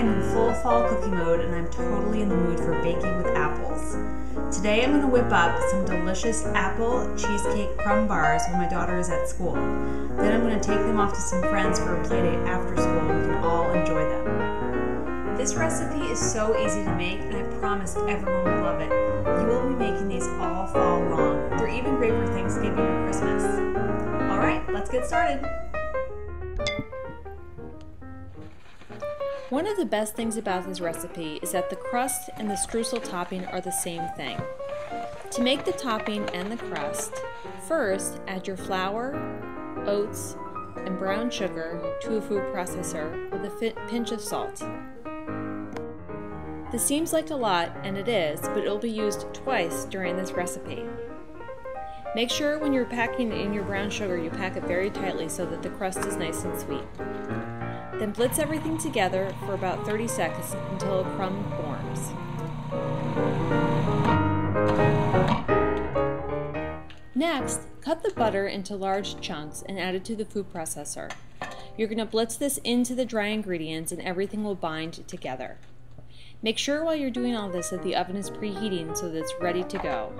am in full fall cooking mode and I'm totally in the mood for baking with apples. Today I'm going to whip up some delicious Apple Cheesecake Crumb Bars when my daughter is at school. Then I'm going to take them off to some friends for a play date after school and we can all enjoy them. This recipe is so easy to make and I promise everyone will love it. You will be making these all fall long. They're even great for Thanksgiving or Christmas. Alright, let's get started. One of the best things about this recipe is that the crust and the streusel topping are the same thing. To make the topping and the crust, first add your flour, oats, and brown sugar to a food processor with a pinch of salt. This seems like a lot, and it is, but it will be used twice during this recipe. Make sure when you're packing in your brown sugar you pack it very tightly so that the crust is nice and sweet. Then blitz everything together for about 30 seconds until a crumb forms. Next, cut the butter into large chunks and add it to the food processor. You're going to blitz this into the dry ingredients and everything will bind together. Make sure while you're doing all this that the oven is preheating so that it's ready to go.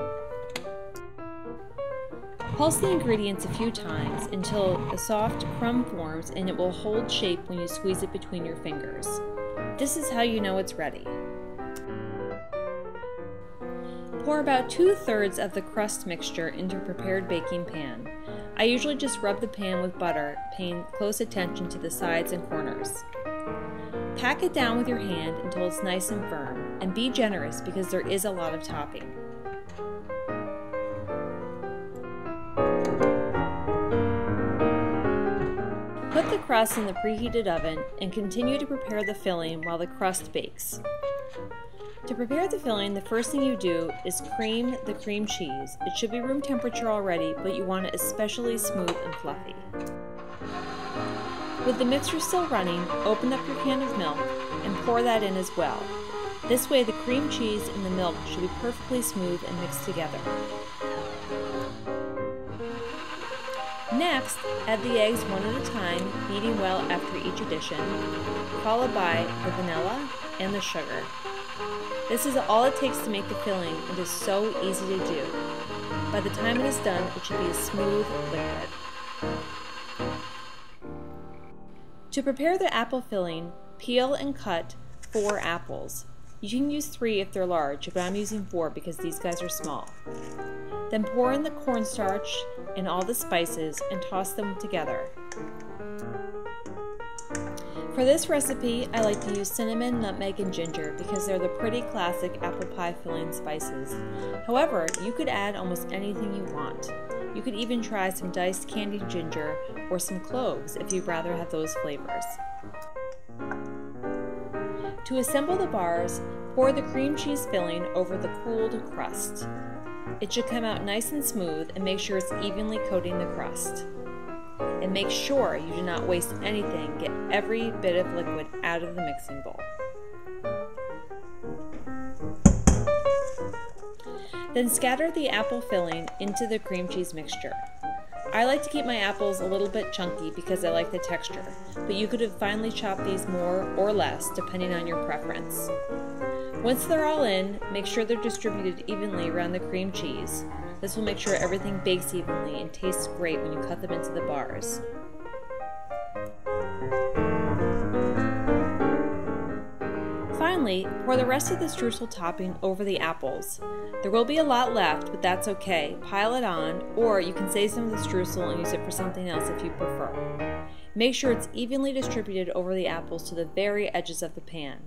Pulse the ingredients a few times until a soft crumb forms and it will hold shape when you squeeze it between your fingers. This is how you know it's ready. Pour about 2/3 of the crust mixture into a prepared baking pan. I usually just rub the pan with butter, paying close attention to the sides and corners. Pack it down with your hand until it's nice and firm, and be generous because there is a lot of topping. Put the crust in the preheated oven and continue to prepare the filling while the crust bakes. To prepare the filling, the first thing you do is cream the cream cheese. It should be room temperature already, but you want it especially smooth and fluffy. With the mixture still running, open up your can of milk and pour that in as well. This way the cream cheese and the milk should be perfectly smooth and mixed together. Next, add the eggs one at a time, beating well after each addition, followed by the vanilla and the sugar. This is all it takes to make the filling and is so easy to do. By the time it is done, it should be a smooth liquid. To prepare the apple filling, peel and cut 4 apples. You can use 3 if they're large, but I'm using 4 because these guys are small. Then pour in the cornstarch and all the spices and toss them together. For this recipe, I like to use cinnamon, nutmeg, and ginger because they're the pretty classic apple pie filling spices. However, you could add almost anything you want. You could even try some diced candied ginger or some cloves if you'd rather have those flavors. To assemble the bars, pour the cream cheese filling over the cooled crust. It should come out nice and smooth and make sure it's evenly coating the crust. And make sure you do not waste anything, get every bit of liquid out of the mixing bowl. Then scatter the apple filling into the cream cheese mixture. I like to keep my apples a little bit chunky because I like the texture, but you could have finely chopped these more or less depending on your preference. Once they're all in, make sure they're distributed evenly around the cream cheese. This will make sure everything bakes evenly and tastes great when you cut them into the bars. Finally, pour the rest of the streusel topping over the apples. There will be a lot left, but that's okay. Pile it on, or you can save some of the streusel and use it for something else if you prefer. Make sure it's evenly distributed over the apples to the very edges of the pan.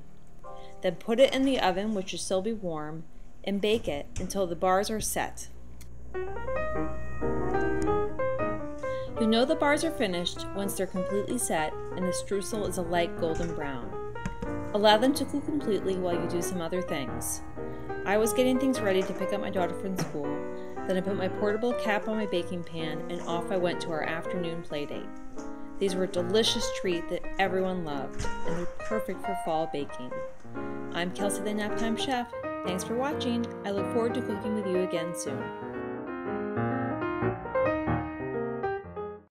Then put it in the oven, which should still be warm, and bake it until the bars are set. You'll know the bars are finished once they're completely set and the streusel is a light golden brown. Allow them to cool completely while you do some other things. I was getting things ready to pick up my daughter from school, then I put my portable cap on my baking pan and off I went to our afternoon play date. These were a delicious treat that everyone loved, and they're perfect for fall baking. I'm Kelsey the Naptime Chef. Thanks for watching. I look forward to cooking with you again soon.